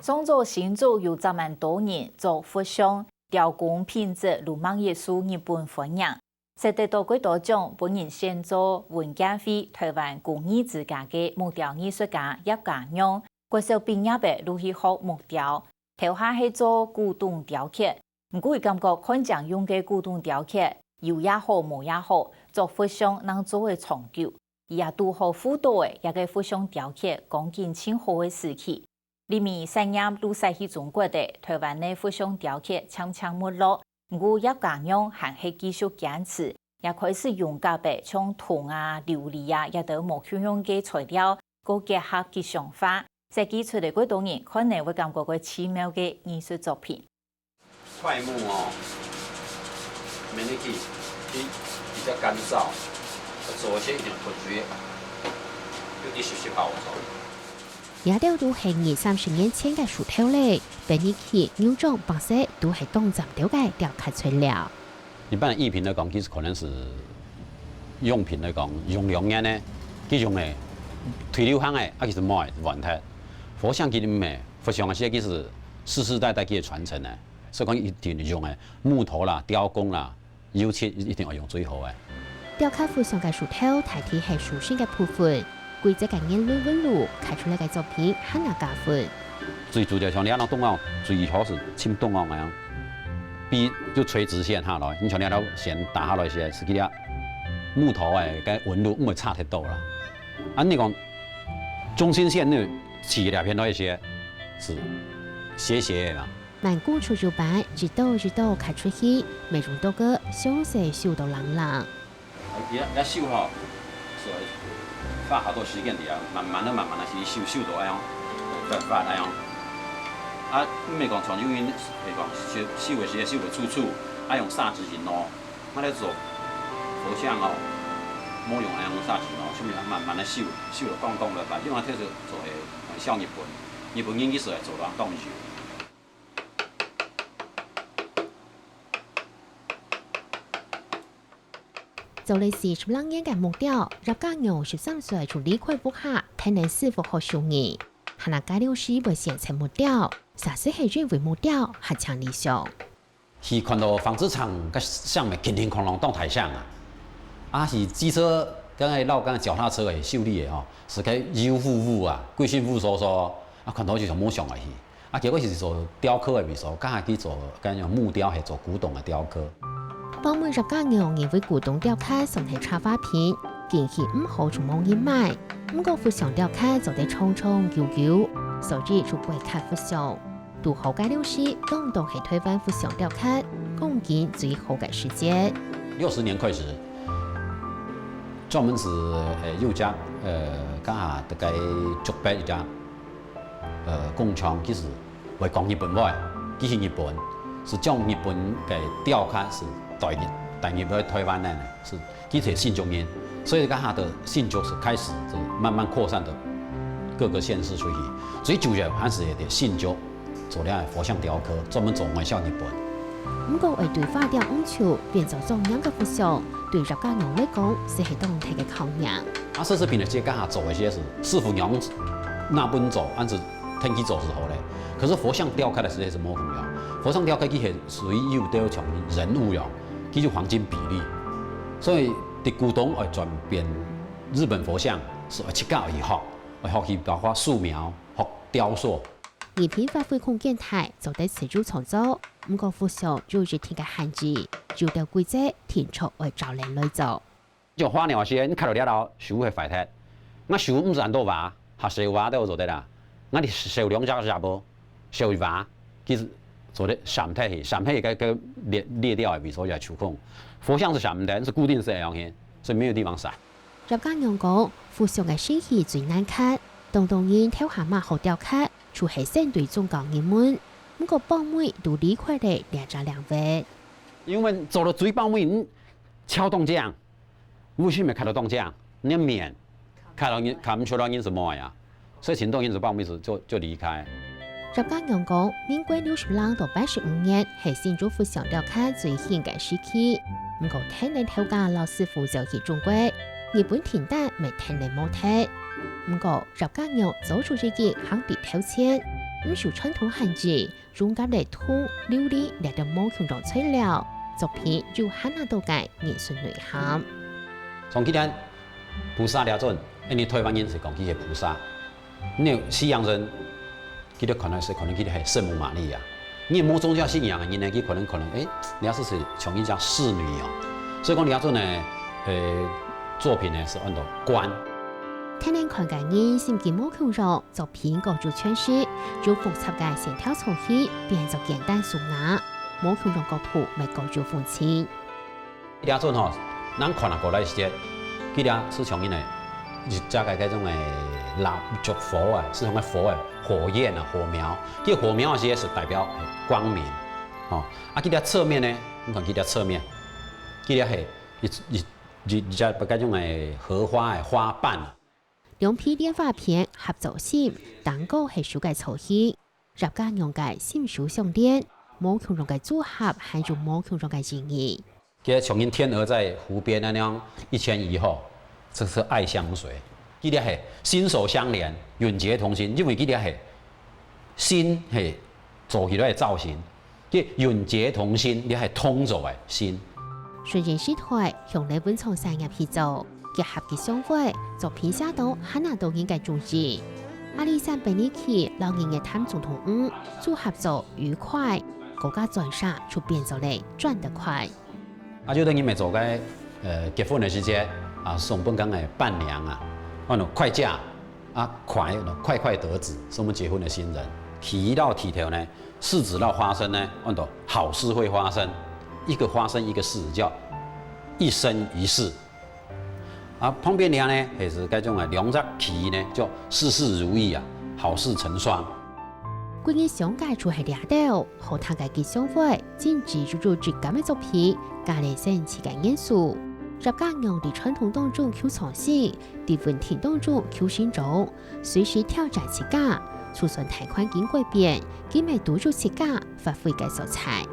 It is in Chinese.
创造新竹有10万多人做佛像，雕工品质鲁莽艺术日本欢迎。获得到几多奖，本人先做文件会台湾工艺之家的木雕艺术家叶家勇，国小毕业的陆续学木雕，头下是做古董雕刻。不过，感觉看常用的古董雕刻有也好，无也好，做佛像能做为长久。也拄好辅导的一个佛像雕刻，讲紧清好的时期。里面产业都使去中国的台湾的佛像雕刻悄悄没落，不过叶家勇还是继续坚持，也开始用家的像铜啊、琉璃啊，也都无相用的材料，个结合吉祥化，设计出来几多人可能会感觉个奇妙的艺术作品。块木哦 m a n i k i 比较干燥，做一些一点不绝，有点熟悉包装。也都係20-30年前嘅樹頭咧，俾你去扭種白色都係當站雕嘅雕刻材料。一般的艺品来讲，其实可能是用品来讲，用两年呢，其中呢推流行的，其实冇问题。佛像其实咩，佛像嘅些其实世世代代嘅传承呢，所以讲一定用的木头啦、雕工啦、油漆一定要用最好嘅。雕刻佛像嘅樹頭，大體係樹身嘅部分。规则嘅颜色纹路，开出来嘅作品很难加分。最主要像你那洞哦，最好是清洞哦那样，比就垂直线下来，你像你那线打下来些，是佢啲木头诶，嘅纹路唔会差太多啦。啊，你讲中心线呢，起两片多一些，是斜斜的嘛。慢工出就白，一道一道开出去，每种多个小细修到冷冷。一修吼，所以。花好多时间的啊，慢慢的去修到那样，发那样。啊，咪讲从因为係講修嘅時修到粗粗，啊用砂紙去攞，我哋做佛像哦，冇用那樣砂紙攞，所以慢慢的修到剛剛了吧，因為佢是做係像日本應該是做到當住。做嚟時12年嘅木雕，葉家勇13歲從理科部下睇能師傅學手藝，係那介紹師會現成木雕，30歲認為木雕係強理想。是看到纺織廠個上面叮叮哐啷當台上啊，是機車剛才老剛腳踏車嘅修理嘅吼，是個油乎乎啊，貴心乎疏疏，啊看到就像冇上嚟去，啊結果是做雕刻嘅味素，剛才去做跟用木雕係做古董嘅雕刻。幫妹葉家勇認為古董雕刻算係插花片，建議唔好從網頁買。不過佛像雕刻就得衝衝悠悠，所以就會刻佛像。杜後介紹師當當係台灣佛像雕刻貢獻最好嘅時間。60年開始，專門是有家家下大概竹北一家工廠，其實為講日本話，其實日本是將日本嘅雕刻是。帶入去台灣呢，是其實新中因，所以家下的新竹是開始就慢慢擴散到各個縣市出去。最主要還是喺新竹做了佛像雕刻，專門做外銷日本。不過為對花雕五橋變做中央嘅佛像，對葉家勇嚟講是係當地嘅抗贏。啊，奢侈品的街家下做一些是師傅娘那本走，按照天氣走時候咧。可是佛像雕刻的時候是冇重要，佛像雕刻佢係屬於有雕像人物了。佢就黃金比例，所以啲古董會轉變日本佛像是會切教以後，會學去包括素描、學雕塑。而天發揮空間大，就得持續創作。不過佛像就係天嘅限制，就到規則天出會找人來做。就花鳥些，你看到了後樹會發達，我樹唔是按多話，學樹話都有做得啦。我哋樹兩隻隻波，樹話其實。做的閃體個裂掉的，比如說要觸控。佛像是閃的，是固定式的樣嘢，所以沒有地方閃。葉家勇講，佛像嘅身體最難看，當然挑下馬好雕刻，就係相對中高人們。不過幫妹都理解的兩隻兩位。因為做了最幫妹，你敲動匠，為什麼開到動匠？你面看唔出來你是乜呀？所以請動員就幫妹就離開。葉家勇講，民國60到85年係新竹佛像雕刻最興嘅時期。不過聽人頭家老師傅就去中國，日本田單未聽人冇聽。不過葉家勇做出自己肯定挑戰，唔受传统限制，融合嚟土、琉璃嚟到冇強壯材料，作品就很難度嘅藝術內涵。從今天菩薩了陣，因為台灣人是講佢係菩薩，你西洋人佢哋可能佢哋係聖母瑪利亞。你冇宗教信仰嘅人呢，佢可能你要是從一講侍女哦，所以講你要做呢，作品呢是按照觀。睇你看嘅人心境冇強壯，作品各種詮釋，將複雜嘅線條重起，變作簡單素雅，冇強壯角度咪各種風情。你要做吼，咱看下過來時節，佢哋是從因為日家嘅嗰種誒蠟燭火啊，是從個火誒火焰啊火苗，佢火苗嗰些是代表光明，哦，啊佢哋側面呢，你看佢哋側面，佢哋係日家嗰種誒荷花誒花瓣啊。兩批電話片合作線，蛋糕係屬嘅粗細，入家用嘅心手相連，冇強壯嘅組合，係做冇強壯嘅意義。佢從因天鵝在湖邊那樣一前一後，這是愛相隨。佢哋係心手相連，永結同心，因為佢哋係心係做起來嘅造型，佢永結同心，你係通做嘅心。雖然是台向嚟本從產業去做。結合嘅相會，作品寫到很難導演嘅宗旨。阿里山本尼奇老人嘅談總統組合做愉快，國家轉殺就變做嚟轉得快。就等於咪做嘅結婚嘅時節啊，送本港嘅伴娘啊，快嫁啊，快得子，是我們結婚嘅新人。提到題條呢，事直到發生呢，好事會發生，一個發生一個事叫一生一世。啊，旁邊呢係是嗰種兩隻旗呢，叫事事如意啊，好事成雙。關於上屆就係掠到，和他嘅結相會，堅持做質感嘅作品，加嚟新奇嘅元素。入家用喺傳統當中求創新，喺問題當中求新種，隨時挑戰自家，就算太環境改變，佢咪獨做自家發揮嘅色彩。